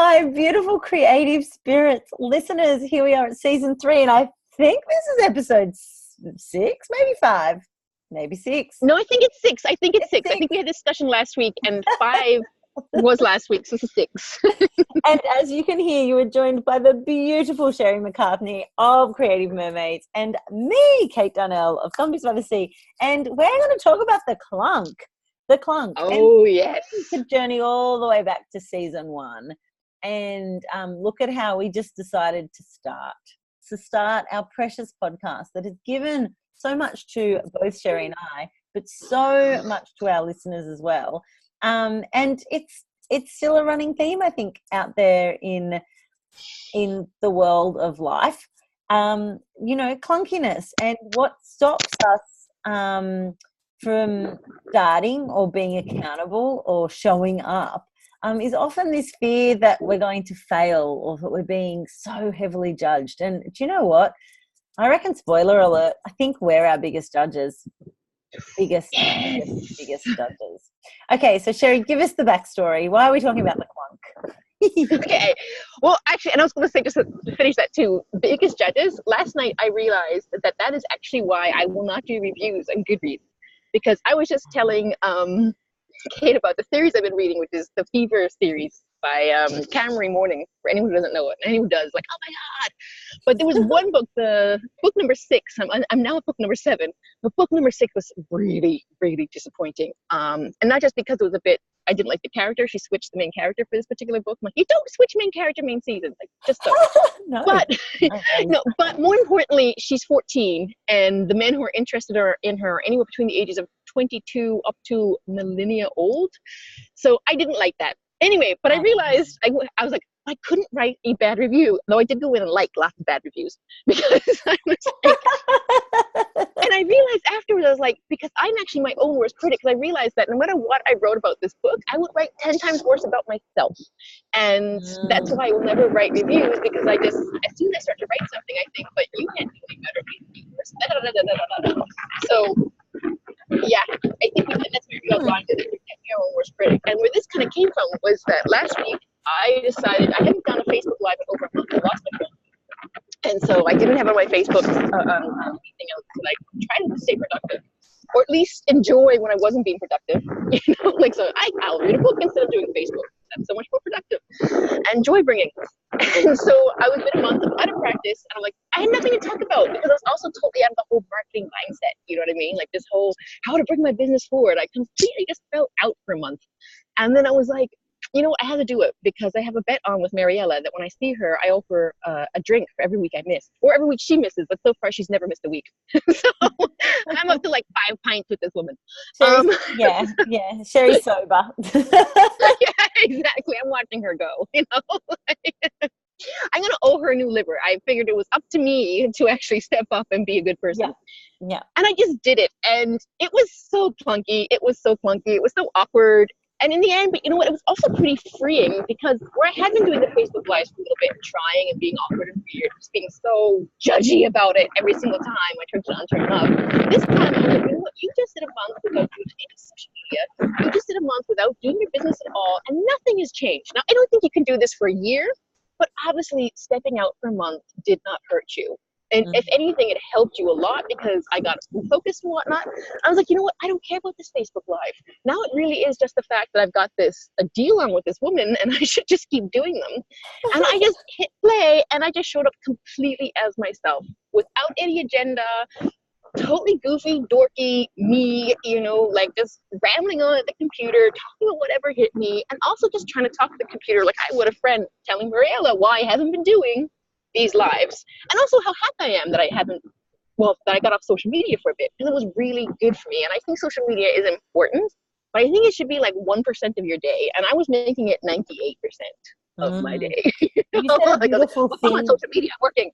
my beautiful creative spirits listeners. Here we are at season 3, and I think this is episode 6, maybe 5, maybe 6. No, I think it's 6. I think it's 6. I think we had a discussion last week, and 5 was last week, so this is 6. And as you can hear, you are joined by the beautiful Sherrie McCartney of Creative Mermaids and me, Kate Darnell of Zombies by the Sea. And we're going to talk about the clunk. The clunk. Oh, yes. To journey all the way back to season 1 and look at how we just decided to start our precious podcast that has given so much to both Sherrie and I, but so much to our listeners as well. And it's still a running theme, I think, out there in the world of life. Clunkiness, and what stops us from starting or being accountable or showing up is often this fear that we're going to fail or that we're being so heavily judged. And do you know what? I reckon, spoiler alert, I think we're our biggest judges. Biggest judges. Okay, so Sherrie, give us the backstory. Why are we talking about the clunk? Okay. Well, actually, and I was going to say, just to finish that too, biggest judges, last night I realized that is actually why I will not do reviews on Goodreads. Because I was just telling Kate about the series I've been reading, which is the Fever series by Cameron Morning. For anyone who doesn't know it, and anyone who does, like, oh my god! But there was one book, the book number 6. I'm now at book number 7. But book number 6 was really, really disappointing. And not just because it was I didn't like the character. She switched the main character for this particular book. I'm like, you don't switch main character main season, like, just don't. No. But no, but more importantly, she's 14, and the men who are interested in her are anywhere between the ages of 22 up to millennia old. So I didn't like that. Anyway, but I realized I was like, I couldn't write a bad review, though I did go in and like lots of bad reviews, because I was like, and I realized afterwards, I was like, because I'm actually my own worst critic, because I realized that no matter what I wrote about this book, I would write 10 times worse about myself. And that's why I will never write reviews, because as soon as I start to write something, I think, but you can't do any better reviews. So, yeah, I think that's where we all gone to our own worst critic. And where this kind of came from was that last week, I decided I hadn't done a Facebook Live in over a month. I lost my phone. And so I didn't have on my Facebook anything else. But I tried to stay productive, or at least enjoy when I wasn't being productive. So I'll read a book instead of doing Facebook. That's so much more productive and joy bringing. And so I was in a month out of practice, and I'm like, I had nothing to talk about, because I was also totally out of the whole marketing mindset. You know what I mean? Like this whole how to bring my business forward. I completely just fell out for a month, and then I was like, you know, I had to do it, because I have a bet on with Mariella that when I see her, I offer a drink for every week I miss, or every week she misses. But so far, she's never missed a week. So I'm up to like 5 pints with this woman. Yeah, Sherrie's sober. Yeah, exactly. I'm watching her go. I'm gonna owe her a new liver. I figured it was up to me to actually step up and be a good person. Yeah. And I just did it, and it was so clunky. It was so awkward. And in the end, but you know what, it was also pretty freeing, because where I had been doing the Facebook Lives for a little bit, trying and being awkward and weird, just being so judgy about it every single time I turned it on, turn it off. This time, I was like, you know what, you just did a month without doing any social media. You just did a month without doing your business at all, and nothing has changed. Now, I don't think you can do this for a year, but obviously stepping out for a month did not hurt you. And if anything, it helped you a lot, because I got focused and whatnot. I was like, you know what? I don't care about this Facebook Live. Now it really is just the fact that I've got a deal on with this woman, and I should just keep doing them. And I just hit play, and I just showed up completely as myself, without any agenda, totally goofy, dorky me, like just rambling on at the computer, talking about whatever hit me, and also just trying to talk to the computer like I would a friend, telling Mariella why I haven't been doing these lives, and also how happy I am that I got off social media for a bit, because it was really good for me. And I think social media is important, but I think it should be like 1% of your day, and I was making it 98% of my day. You said a beautiful thing. On social media, working.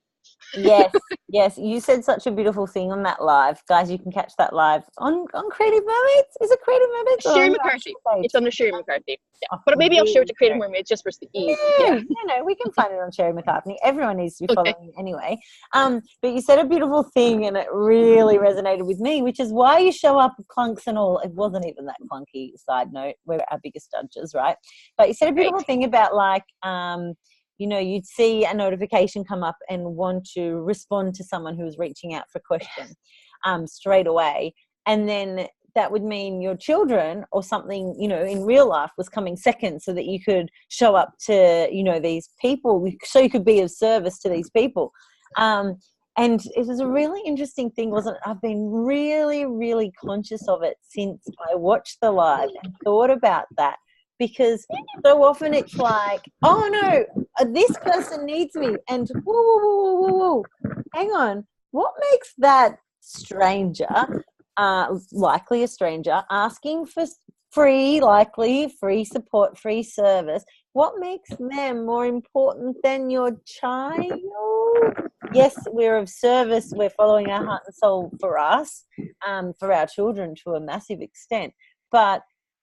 Yes, yes. You said such a beautiful thing on that live. Guys, you can catch that live on Creative Mermaids. Is it Creative Mermaids or on Sherrie your McCarthy. actual page? It's under Sherrie McCarthy. Yeah. Oh, But maybe I'll share it really to Creative great. Mermaids just for the ease. No, Yeah. no, no, we can find it on Sherry McCartney. Everyone needs to be Okay. following anyway. But you said a beautiful thing and it really resonated with me, which is why you show up with clunks and all. It wasn't even that clunky, side note. We're our biggest judges, right? But you said a beautiful Right. thing about like, you'd see a notification come up and want to respond to someone who was reaching out for a question straight away. And then that would mean your children or something, in real life was coming second so that you could show up to, these people, so you could be of service to these people. And it was a really interesting thing, wasn't it? I've been really, really conscious of it since I watched the live and thought about that, because so often it's like, oh no, this person needs me. And whoa, whoa, whoa, whoa, whoa, whoa. Hang on. What makes that stranger, likely a stranger, asking for free support, free service? What makes them more important than your child? Yes, we're of service. We're following our heart and soul for us, for our children to a massive extent. But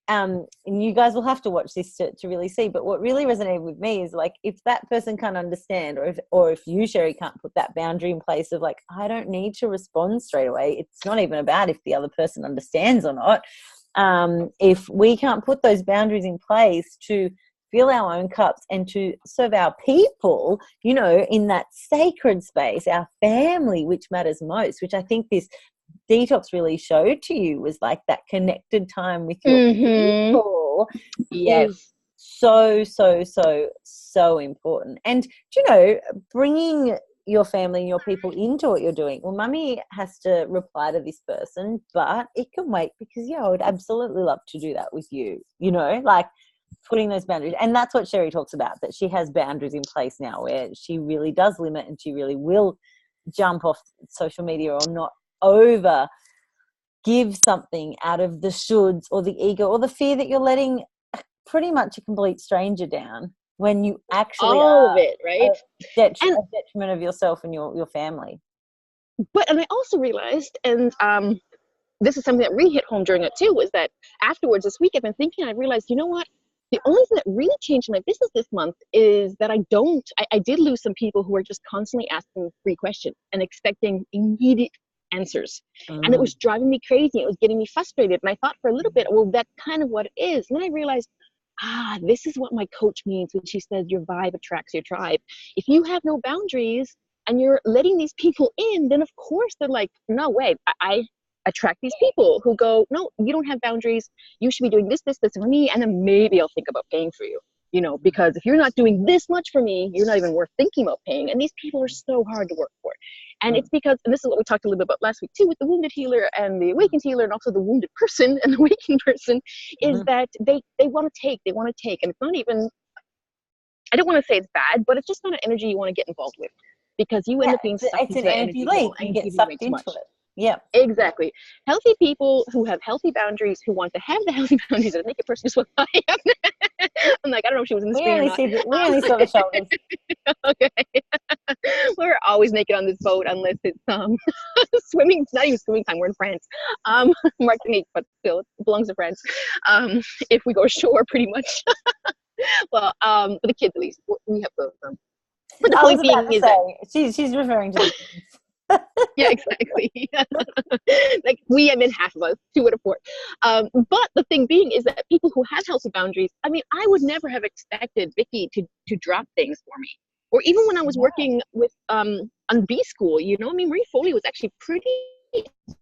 and you guys will have to watch this to really see. But what really resonated with me is like, if that person can't understand, or if you, Sherrie, can't put that boundary in place of like, I don't need to respond straight away. It's not even about if the other person understands or not. If we can't put those boundaries in place to fill our own cups and to serve our people, in that sacred space, our family, which matters most, which I think this detox really showed to you was like that connected time with your people Yes. is so, so, so, so important. And, bringing your family and your people into what you're doing. Well, mummy has to reply to this person, but it can wait because, I would absolutely love to do that with you, like putting those boundaries. And that's what Sherrie talks about, that she has boundaries in place now where she really does limit and she really will jump off social media or not over give something out of the shoulds or the ego or the fear that you're letting pretty much a complete stranger down when you actually all are of it, right? a detriment of yourself and your family. And I also realized, and this is something that really hit home during it too, was that afterwards this week I've been thinking, I realized, you know what? The only thing that really changed in my business this month is that I did lose some people who were just constantly asking free questions and expecting immediate answers. And it was driving me crazy. It was getting me frustrated. And I thought for a little bit, well, that's kind of what it is. And then I realized, this is what my coach means when she says your vibe attracts your tribe. If you have no boundaries and you're letting these people in, then of course they're like, no way, I attract these people who go, no, you don't have boundaries. You should be doing this for me. And then maybe I'll think about paying for you, because if you're not doing this much for me, you're not even worth thinking about paying. And these people are so hard to work for. And it's because, and this is what we talked a little bit about last week too, with the wounded healer and the awakened healer, and also the wounded person and the awakened person, is that they want to take. And it's not even, I don't want to say it's bad, but it's just not an energy you want to get involved with, because you end up being sucked into that energy leak. and You get sucked into it. Yeah, exactly. Healthy people who have healthy boundaries, who want to have the healthy boundaries that make a person just what I am. I'm like, I don't know if she was in the screen or not. We only saw the shoulders. Okay. We're always naked on this boat unless it's swimming. It's not even swimming time. We're in France. Martinique, but still, it belongs to France. If we go ashore, pretty much. Well, for the kids at least, we have both of them. But the point being is that she's referring to. Yeah, exactly. Like we, I mean half of us, 2 out of 4. But the thing being is that people who have healthy boundaries, I mean, I would never have expected Vicky to drop things for me. Or even when I was working with on B School, I mean, Marie Foley was actually pretty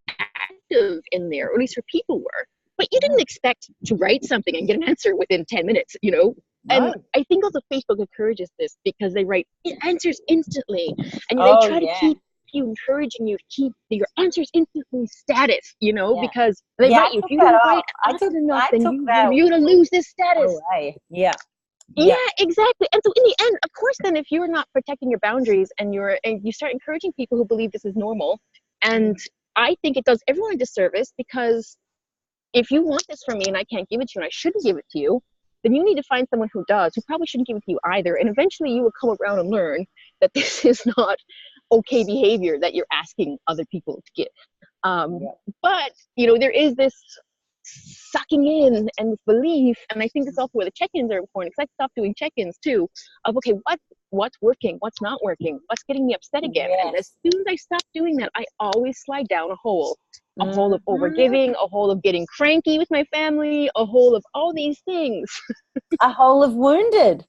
active in there, or at least her people were. But you didn't expect to write something and get an answer within 10 minutes, No. And I think also Facebook encourages this because they write answers instantly, and they try to keep you, encouraging you to keep your answers instantly status, because they write you, if you don't write often enough, then you're going to lose this status. Yeah, exactly. And so in the end, of course, then if you're not protecting your boundaries and you start encouraging people who believe this is normal, and I think it does everyone a disservice, because if you want this from me and I can't give it to you and I shouldn't give it to you, then you need to find someone who does, who probably shouldn't give it to you either. And eventually you will come around and learn that this is not okay behavior that you're asking other people to give. Yep. But, you know, there is this sucking in and this belief, and I think that's also where the check-ins are important, because I stopped doing check-ins too, of, okay, what's working, what's not working, what's getting me upset again. And as Yes. soon as I stop doing that, I always slide down a hole of Mm-hmm. overgiving, a hole of getting cranky with my family, a hole of all these things. A hole of wounded.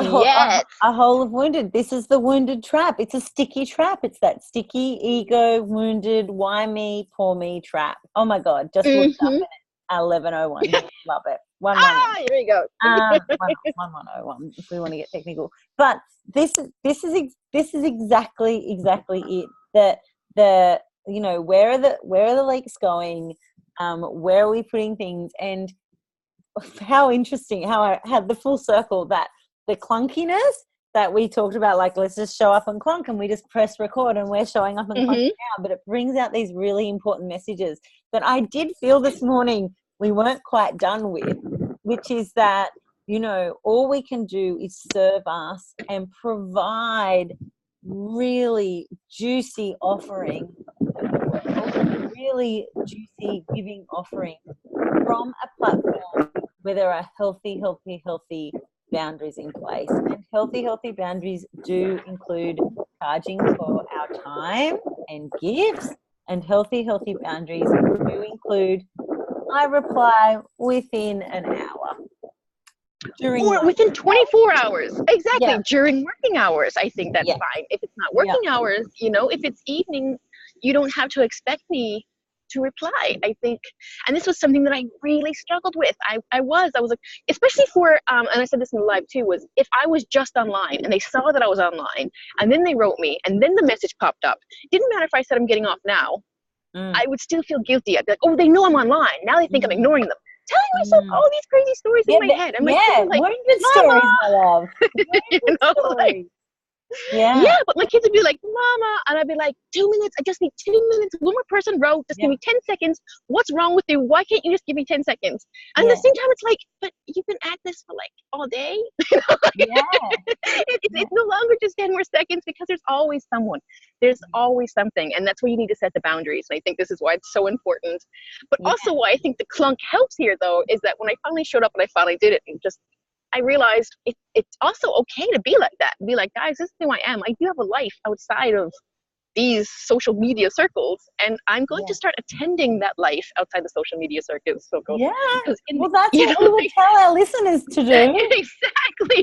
Yes. A hole of wounded. This is the wounded trap. It's a sticky trap. It's that sticky ego, wounded, why me, poor me trap. Oh my God, just looked up Mm-hmm. at 1101. Love it. 111. Ah, here we go. 1101 if we want to get technical. But this is exactly it. The you know, where are the leaks going? Where are we putting things? And how interesting how I had the full circle, that the clunkiness that we talked about, like, let's just show up and clunk, and we just press record and we're showing up and clunking now, but it brings out these really important messages that I did feel this morning we weren't quite done with, which is that, you know, all we can do is serve us and provide really juicy offering, really juicy giving offering from a platform where there are healthy boundaries in place. And healthy boundaries do include charging for our time and gifts, and healthy boundaries do include I reply within an hour. Or within 24 hours. Exactly. Yeah. During working hours, I think that's Yeah. fine. If it's not working hours, you know, if it's evening, you don't have to expect me to reply, I think. And this was something that I really struggled with. I was like, especially for, and I said this in the live too, was if I was just online and they saw that I was online and then they wrote me and then the message popped up, didn't matter if I said I'm getting off now, I would still feel guilty. I'd be like, oh, they know I'm online. Now they think I'm ignoring them. Telling myself all these crazy stories in my head. And my kids are like, wounded Mama! stories, my love. You know, like, yeah, but my kids would be like, Mama, and I'd be like, 2 minutes, I just need 2 minutes. One more person wrote, just give me 10 seconds. What's wrong with you? Why can't you just give me 10 seconds? And at the same time, it's like, but you've been at this for like all day. It's no longer just 10 more seconds, because there's always someone. There's always something. And that's where you need to set the boundaries. And I think this is why it's so important. But also why I think the clunk helps here, though, is that when I finally showed up and I finally did it, and just I realized it's also okay to be like that. Be like, guys, this is who I am. I do have a life outside of these social media circles, and I'm going to start attending that life outside the social media circles. Yeah, well, that's what we would tell our listeners to do. Exactly.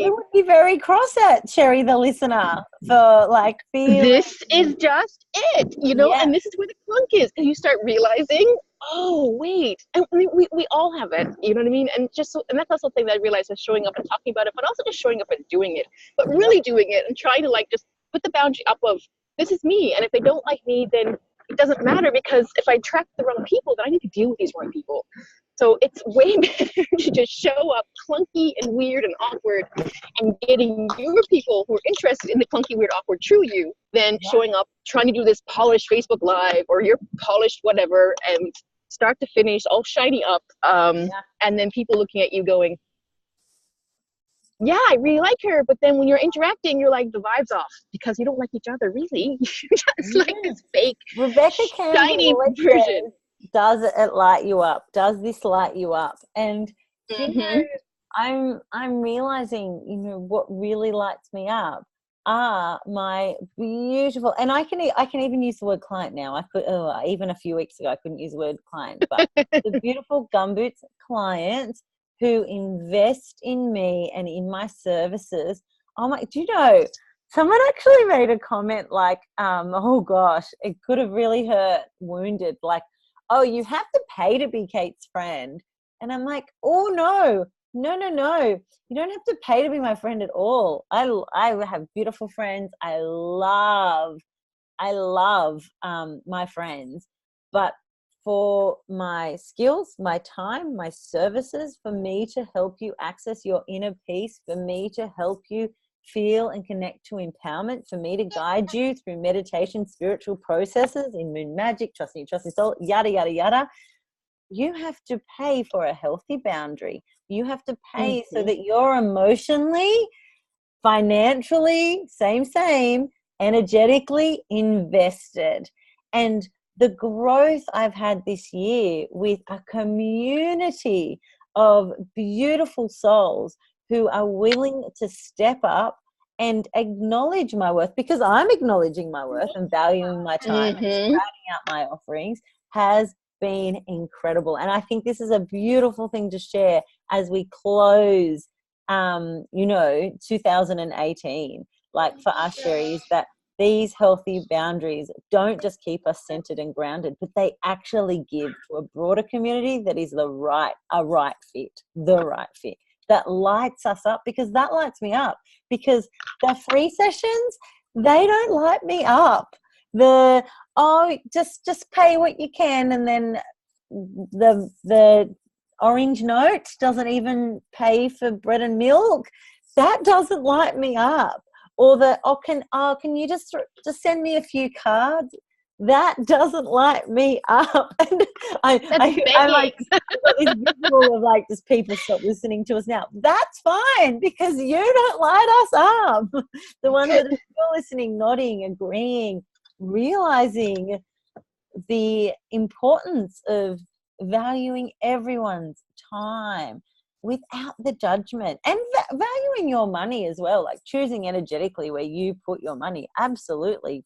We would be very cross at Sherrie, the listener, for like feeling. This is just it, you know, and this is where the clunk is, because you start realizing, oh, wait, and we all have it, you know what I mean? And just so, and that's also the thing that I realized is showing up and talking about it, but also just showing up and doing it, but really doing it and trying to like just put the boundary up of, this is me, and if they don't like me, then it doesn't matter, because if I attract the wrong people, then I need to deal with these wrong people. So it's way better to just show up clunky and weird and awkward and getting your people who are interested in the clunky, weird, awkward, true you than showing up trying to do this polished Facebook Live or your polished whatever and start to finish all shiny up. And then people looking at you going, yeah, I really like her. But then when you're interacting, you're like, the vibe's off because you don't like each other, really. You're just like this fake, Rebecca shiny version. Does it light you up? Does this light you up? And you know, I'm realizing, you know, what really lights me up are my beautiful, and I can even use the word client now. I could even a few weeks ago I couldn't use the word client, but the beautiful gumboots clients who invest in me and in my services. Oh my, do you know, someone actually made a comment like, oh gosh, it could have really hurt, wounded, like, oh, you have to pay to be Kate's friend. And I'm like, oh no. You don't have to pay to be my friend at all. I have beautiful friends. I love my friends. But for my skills, my time, my services, for me to help you access your inner peace, for me to help you feel and connect to empowerment, for me to guide you through meditation, spiritual processes in moon magic, trust me, soul, yada, yada, yada. You have to pay for a healthy boundary. You have to pay so that you're emotionally financially, same, energetically invested. And the growth I've had this year with a community of beautiful souls who are willing to step up and acknowledge my worth, because I'm acknowledging my worth and valuing my time and spreading out my offerings, has been incredible. And I think this is a beautiful thing to share as we close 2018, like for us, Sherrie, is that these healthy boundaries don't just keep us centered and grounded, but they actually give to a broader community that is the right fit, that lights us up, because that lights me up. Because the free sessions, they don't light me up. Just pay what you can, and then the orange note doesn't even pay for bread and milk. That doesn't light me up. Or can you just send me a few cards? That doesn't light me up. And I like this visual of like, just people stop listening to us now. That's fine, because you don't light us up. The ones that are still listening, nodding, agreeing, realizing the importance of valuing everyone's time without the judgment, and valuing your money as well, like choosing energetically where you put your money. Absolutely.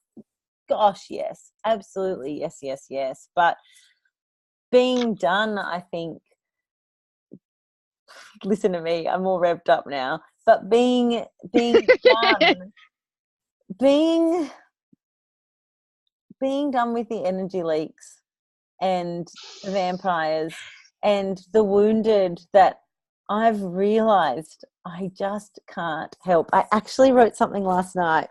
Gosh, yes. Absolutely. Yes. But being done, I think, listen to me, I'm all revved up now, but being done, being done with the energy leaks and the vampires and the wounded that I've realized I just can't help. I actually wrote something last night.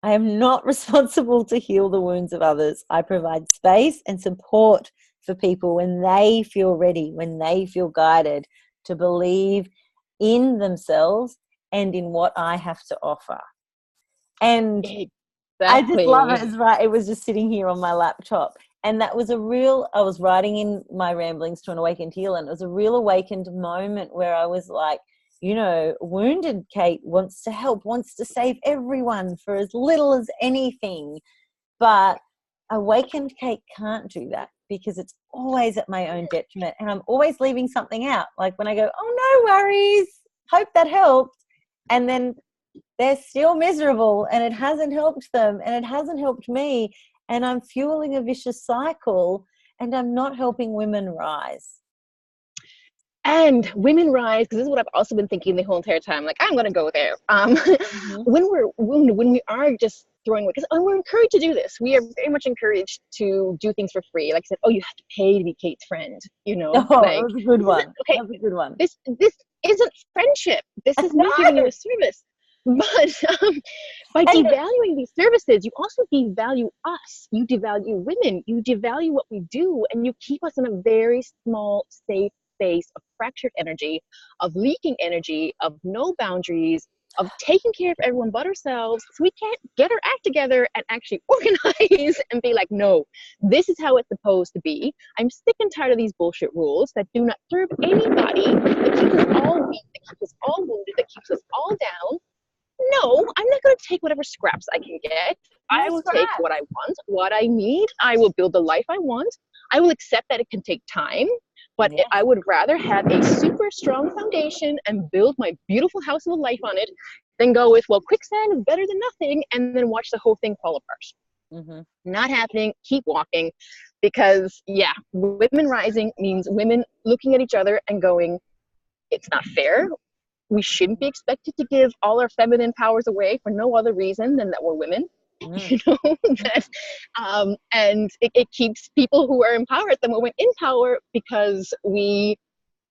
I am not responsible to heal the wounds of others. I provide space and support for people when they feel ready, when they feel guided to believe in themselves and in what I have to offer. And exactly. I just love it. It's right. It was just sitting here on my laptop. And that was I was writing in my ramblings to an awakened healer, and it was a real awakened moment where I was like, wounded Kate wants to help, wants to save everyone for as little as anything. But awakened Kate can't do that, because it's always at my own detriment, and I'm always leaving something out. Like when I go, oh, no worries, hope that helped. And then they're still miserable, and it hasn't helped them, and it hasn't helped me. And I'm fueling a vicious cycle, and I'm not helping women rise. And women rise, because this is what I've also been thinking the whole entire time. Like, I'm going to go there. When we are just throwing away, because we're encouraged to do this. We are very much encouraged to do things for free. Like I said, you have to pay to be Kate's friend. That was a good one. Okay, that was a good one. This isn't friendship. This is me giving you a service. But by devaluing these services, you also devalue us. You devalue women. You devalue what we do, and you keep us in a very small, safe space of fractured energy, of leaking energy, of no boundaries, of taking care of everyone but ourselves. So we can't get our act together and actually organize and be like, no, this is how it's supposed to be. I'm sick and tired of these bullshit rules that do not serve anybody, that keeps us all weak, that keeps us all wounded, that keeps us all down. No, I'm not going to take whatever scraps I can get. I will take what I want, what I need. I will build the life I want. I will accept that it can take time, but I would rather have a super strong foundation and build my beautiful house of a life on it than go with, well, quicksand is better than nothing, and then watch the whole thing fall apart. Not happening. Keep walking, because women rising means women looking at each other and going, it's not fair. We shouldn't be expected to give all our feminine powers away for no other reason than that we're women. And it keeps people who are empowered the moment in power, because we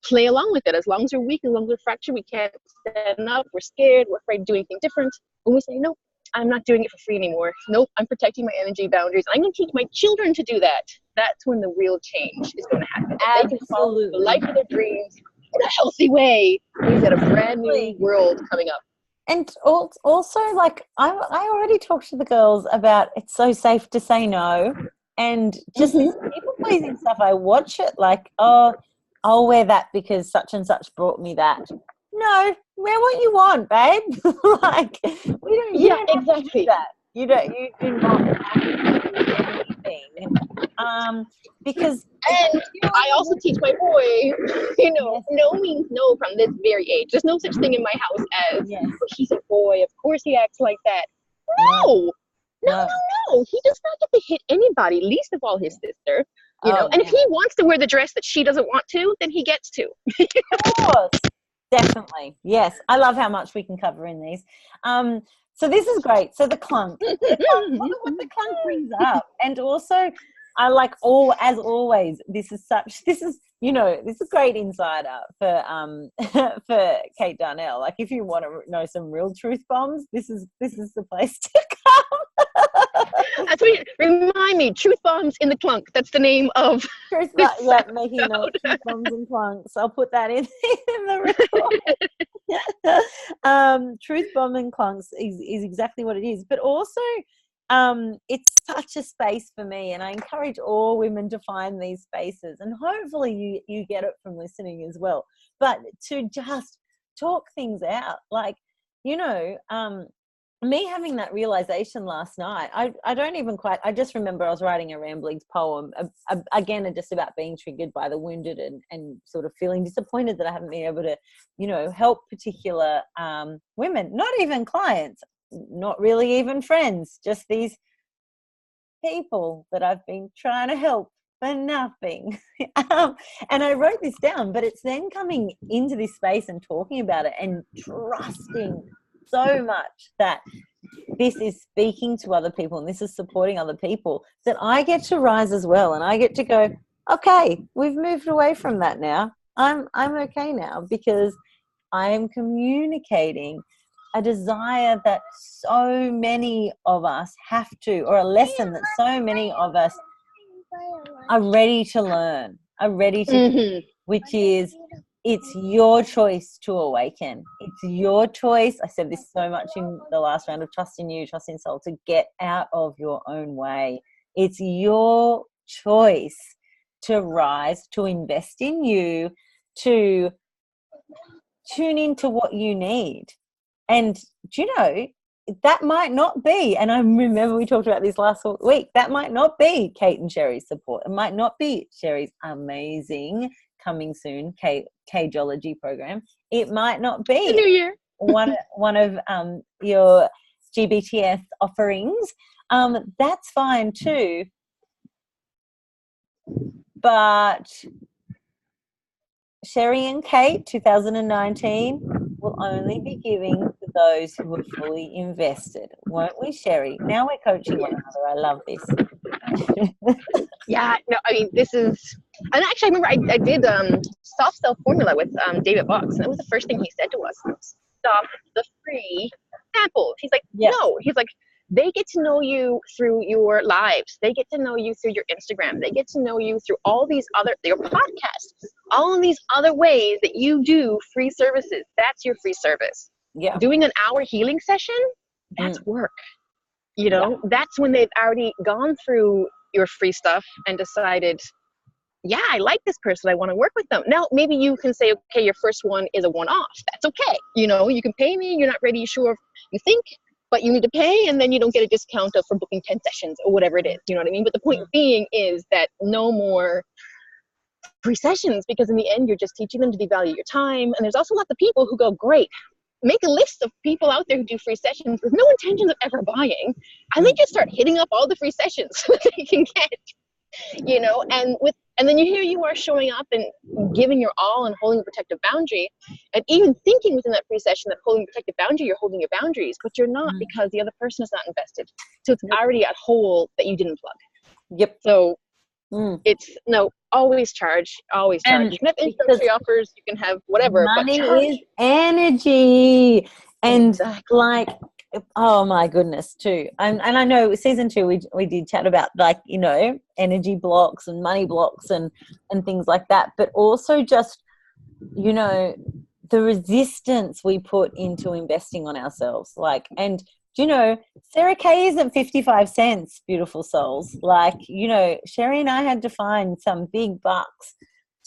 play along with it. As long as we're weak, as long as we're fractured, we can't stand up, we're scared, we're afraid to do anything different. When we say, no, I'm not doing it for free anymore. Nope, I'm protecting my energy boundaries. I'm going to teach my children to do that. That's when the real change is going to happen. Absolutely. They can follow the life of their dreams in a healthy way. We've got a brand new world coming up. And also, like, I already talked to the girls about it's so safe to say no. And just people-pleasing stuff, I watch it like, oh, I'll wear that because such and such brought me that. No, wear what you want, babe. Like, we don't. You don't have to do exactly. that. You don't. You do not have to do anything. Because And I also teach my boy, yes, no means no from this very age. There's no such thing in my house as, yes, oh, he's a boy, of course he acts like that. no, No, no, no. no, no. He does not get to hit anybody, least of all his sister. Oh, And if yeah. he wants to wear the dress that she doesn't want to, then he gets to. Of course. Definitely. Yes. I love how much we can cover in these. So this is great. So the clunk. What the clunk brings up. And also I like as always, this is great insider for for Kate Darnell. Like if you want to know some real truth bombs, this is the place to come. That's what remind me, Truth Bombs in the Clunk. That's the name of this making notes, truth bombs and clunks. I'll put that in the record. Truth bomb and clunks is exactly what it is, but also it's such a space for me, and I encourage all women to find these spaces, and hopefully you get it from listening as well. But to just talk things out, like me having that realization last night, I don't even quite, I just remember I was writing a ramblings poem, again, just about being triggered by the wounded and sort of feeling disappointed that I haven't been able to, help particular women, not even clients, not really even friends, just these people that I've been trying to help for nothing. And I wrote this down, but it's then coming into this space and talking about it and trusting so much that this is speaking to other people and this is supporting other people, that I get to rise as well, and I get to go, okay, we've moved away from that now. I'm okay now, because I am communicating a desire that so many of us have to, or a lesson that so many of us are ready to learn, which is, it's your choice to awaken. It's your choice. I said this so much in the last round of Trust in You, Trust in Soul, to get out of your own way. It's your choice to rise, to invest in you, to tune into what you need. And that might not be, and I remember we talked about this last week, that might not be Kate and Sherrie's support. It might not be Sherrie's amazing, coming soon, Cageology program. It might not be the new year. one of your GBTS offerings. That's fine too. But Sherrie and Kate 2019 will only be giving to those who are fully invested, won't we, Sherrie? Now we're coaching one another. I love this. Yeah, no, I mean, this is, and actually, I remember I did soft self formula with David Box, and that was the first thing he said to us: stop the free samples. He's like, no, he's like, they get to know you through your lives, they get to know you through your Instagram, they get to know you through all these your podcasts, all of these other ways that you do free services. That's your free service. Yeah, doing an hour healing session, that's work. That's when they've already gone through your free stuff and decided, yeah, I like this person, I want to work with them. Now maybe you can say, okay, your first one is a one-off. That's okay. You can pay me, you're not ready, sure, you think, but you need to pay, and then you don't get a discount for booking 10 sessions or whatever it is. You know what I mean? But the point being is that no more free sessions, because in the end you're just teaching them to devalue your time. And there's also lots of people who go, great, make a list of people out there who do free sessions with no intentions of ever buying, and they just start hitting up all the free sessions that they can get, and then here you are showing up and giving your all and holding a protective boundary, and even thinking within that free session that holding a protective boundary, you're holding your boundaries, but you're not, because the other person is not invested. So it's already a hole that you didn't plug. Yep. So it's always charge. You can have introductory offers, you can have whatever, money but charge is energy. And exactly. Oh my goodness, too. And I know season 2 we did chat about energy blocks and money blocks and things like that, but also just the resistance we put into investing on ourselves. Sarah Kay isn't 55 cents, beautiful souls. Sherrie and I had to find some big bucks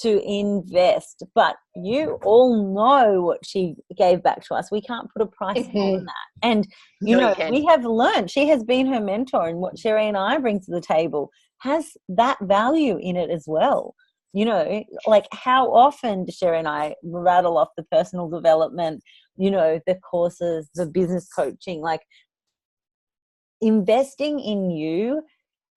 to invest. But you all know what she gave back to us. We can't put a price on that. And, you know, we have learned, she has been her mentor, and what Sherrie and I bring to the table has that value in it as well. You know, like how often do Sherrie and I rattle off the personal development, you know, the courses, the business coaching, like investing in you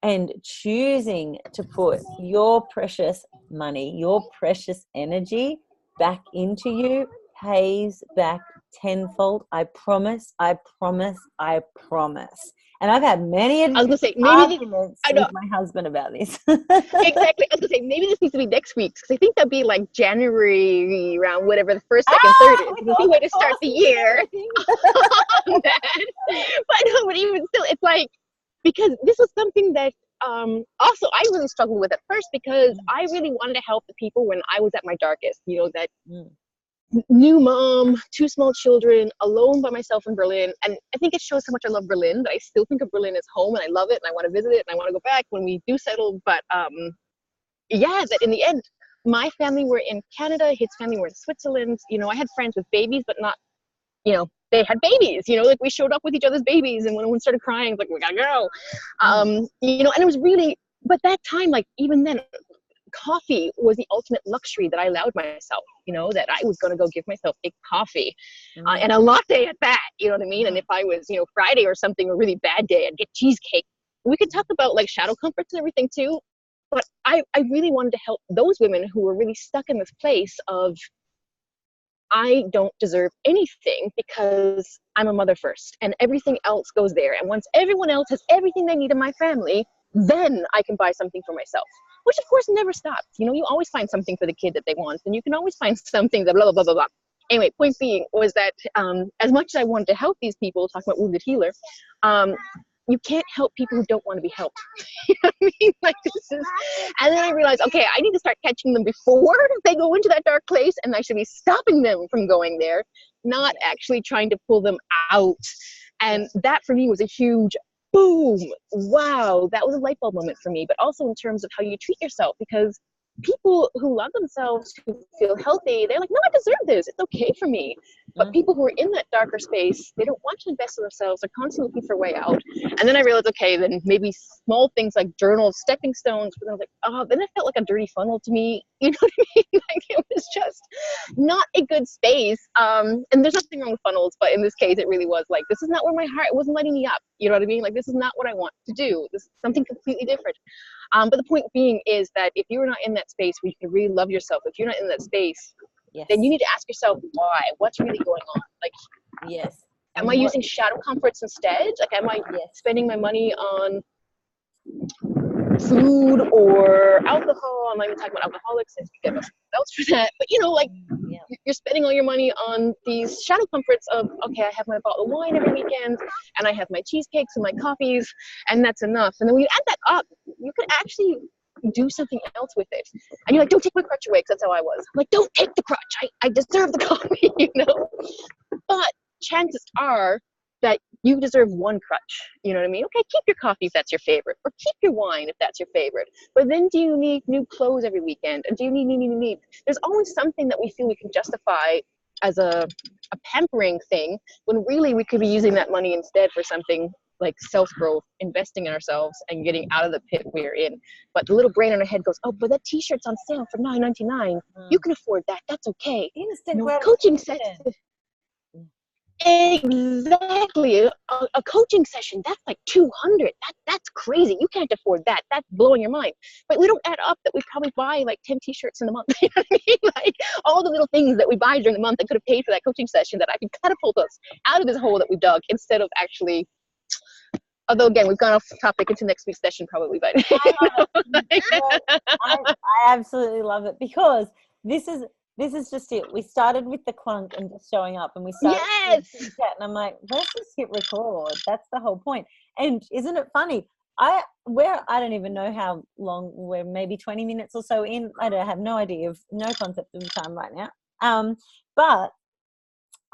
and choosing to put your precious money, your precious energy back into you pays back tenfold. I promise, I promise, I promise. And I've had many arguments with my husband about this. Exactly. I was going to say, maybe this needs to be next week, because I think that'd be like January, around whatever the first, second, third is. It's a good way to start the year. But even still, it's like, because this was something that also I really struggled with at first, because I really wanted to help the people when I was at my darkest, you know, that new mom, 2 small children, alone by myself in Berlin. And I think it shows how much I love Berlin, but I still think of Berlin as home, and I love it, and I want to visit it, and I want to go back when we do settle. But yeah, that in the end, my family were in Canada, his family were in Switzerland. You know, I had friends with babies, but not, you know, they had babies, you know, like we showed up with each other's babies, and when one started crying, like, we gotta go. You know, and it was really, but that time, like even then, coffee was the ultimate luxury that I allowed myself, you know, that I was going to go give myself a coffee and a latte at that, you know what I mean? And if I was, you know, Friday or something, a really bad day, I'd get cheesecake. We could talk about like shadow comforts and everything too. But I really wanted to help those women who were really stuck in this place of, I don't deserve anything because I'm a mother first, and everything else goes there. And once everyone else has everything they need in my family, then I can buy something for myself, which of course never stops. You know, you always find something for the kid that they want, and you can always find something that blah, blah, blah, blah, blah. Anyway, point being was that as much as I wanted to help these people, talking about wounded healer, you can't help people who don't want to be helped. You know what I mean? Like this is, and then I realized, okay, I need to start catching them before they go into that dark place, and I should be stopping them from going there, not actually trying to pull them out. And that for me was a huge boom. Wow, that was a light bulb moment for me, but also in terms of how you treat yourself, because people who love themselves, who feel healthy, they're like, no, I deserve this. It's okay for me. But people who are in that darker space, they don't want to invest in themselves. They're constantly looking for a way out. And then I realized, okay, then maybe small things like journals, stepping stones. But then I was like, oh, then it felt like a dirty funnel to me. You know what I mean? Like it was just not a good space. And there's nothing wrong with funnels, but in this case, it really was like, this is not where my heart wasn't lighting me up. You know what I mean? Like, this is not what I want to do. This is something completely different. But the point being is that if you're not in that space where you can really love yourself, if you're not in that space, then you need to ask yourself why. What's really going on? Like, am I using shadow comforts instead? Like, am I spending my money on food or alcohol? I'm not even talking about alcoholics, I get myself else for that. But you know, like you're spending all your money on these shadow comforts of, okay, I have my bottle of wine every weekend, and I have my cheesecakes and my coffees, and that's enough. And then when you add that up, you could actually do something else with it. And you're like, don't take my crutch away, because that's how I was. I'm like, don't take the crutch. I deserve the coffee, you know? But chances are that you deserve one crutch. You know what I mean? Okay, keep your coffee if that's your favorite, or keep your wine if that's your favorite. But then do you need new clothes every weekend? And do you need? There's always something that we feel we can justify as a pampering thing, when really we could be using that money instead for something like self-growth, investing in ourselves, and getting out of the pit we're in. But the little brain in our head goes, oh, but that t-shirt's on sale for $9.99. You can afford that. That's okay. Coaching session. Exactly. A coaching session, that's like $200. That's crazy. You can't afford that. That's blowing your mind. But we don't add up that we probably buy like 10 t-shirts in a month. You know what I mean? Like all the little things that we buy during the month that could have paid for that coaching session, that I could catapult us out of this hole that we dug, instead of actually, although again, we've gone off topic into next week's session probably, but I absolutely love it, because this is just it. We started with the clunk and just showing up, and we started with the chat, and I'm like, let's just hit record. That's the whole point. And isn't it funny? I don't even know how long we're, maybe 20 minutes or so in. I have no idea, of no concept of time right now. But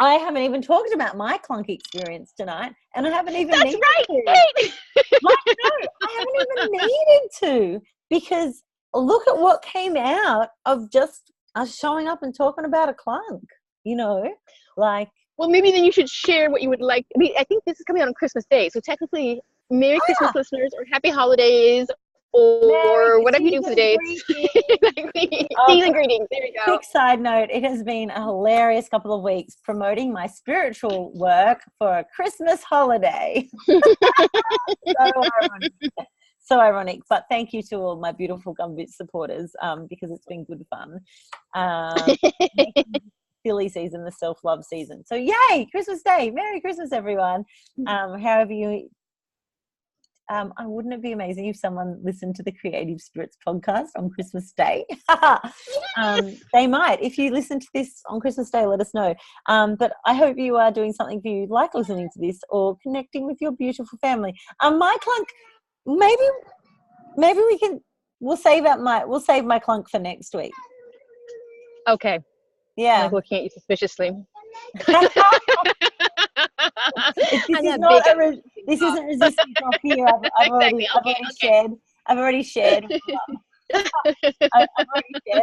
I haven't even talked about my clunk experience tonight, and I haven't even needed to. I know, I haven't even needed to, because look at what came out of just us showing up and talking about a clunk, you know, like. Well, maybe then you should share what you would like. I mean, I think this is coming out on Christmas Day. So technically, Merry Christmas, listeners, or Happy Holidays, or whatever you do for the day. Exactly. Season greetings. There you go. Quick side note, it has been a hilarious couple of weeks promoting my spiritual work for a Christmas holiday. So ironic, but thank you to all my beautiful Gumbit supporters, because it's been good fun. Silly season, the self-love season. So yay, Christmas Day. Merry Christmas, everyone. However you wouldn't it be amazing if someone listened to the Creative Spirits podcast on Christmas Day? They might. If you listen to this on Christmas Day, let us know. But I hope you are doing something for you, like listening to this or connecting with your beautiful family. My clunk, maybe we'll save my clunk for next week. Okay. Yeah. I'm like looking at you suspiciously. This isn't resistance off here. I've already shared. I've already shared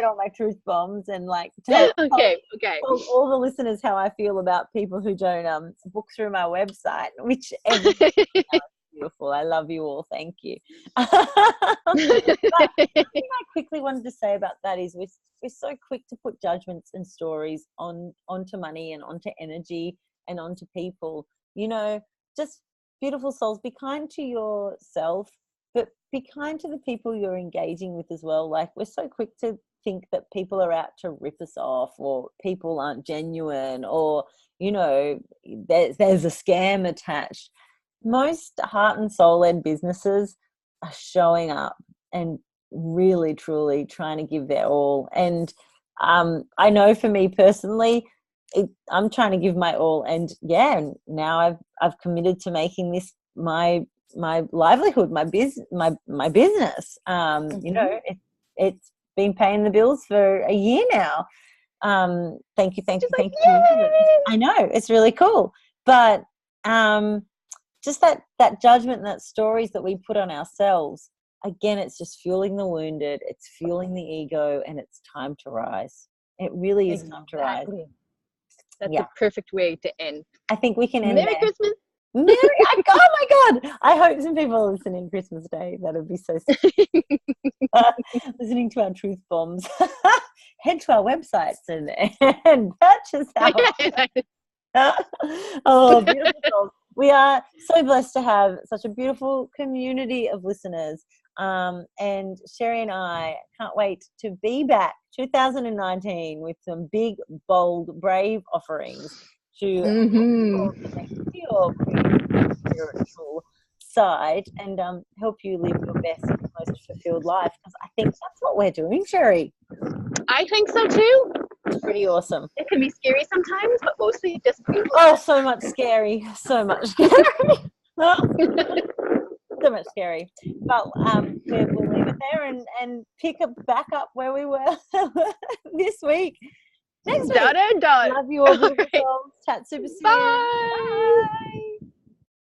all my truth bombs and like told all the listeners how I feel about people who don't book through my website, which beautiful. I love you all. Thank you. But the thing I quickly wanted to say about that is we're so quick to put judgments and stories onto money and onto energy and onto people. You know, just beautiful souls, be kind to yourself, but be kind to the people you're engaging with as well. Like, we're so quick to think that people are out to rip us off, or people aren't genuine, or, you know, there's a scam attached. Most heart and soul led businesses are showing up and really truly trying to give their all. And I know for me personally, I'm trying to give my all, and now I've committed to making this my livelihood, my business. You know, it's been paying the bills for a year now. Thank you. I know, it's really cool, but just that judgment and that stories that we put on ourselves, again, it's just fueling the wounded, it's fueling the ego, and it's time to rise. It really is time to rise. That's the perfect way to end. I think we can end Merry there. Christmas. Oh my God. I hope some people are listening Christmas Day. That would be so sweet. Listening to our truth bombs. Head to our websites and purchase our oh, beautiful souls. We are so blessed to have such a beautiful community of listeners. And Sherrie and I can't wait to be back 2019 with some big, bold, brave offerings to connect to your spiritual side and help you live your best, most fulfilled life. Because I think that's what we're doing, Sherrie. I think so too. It's pretty awesome. It can be scary sometimes, but mostly just beautiful. Oh, so much scary. So much scary. So much scary. But we'll leave it there and pick back up where we were this week. Next week. Done. Love you all, beautiful souls. Chat super soon. Bye.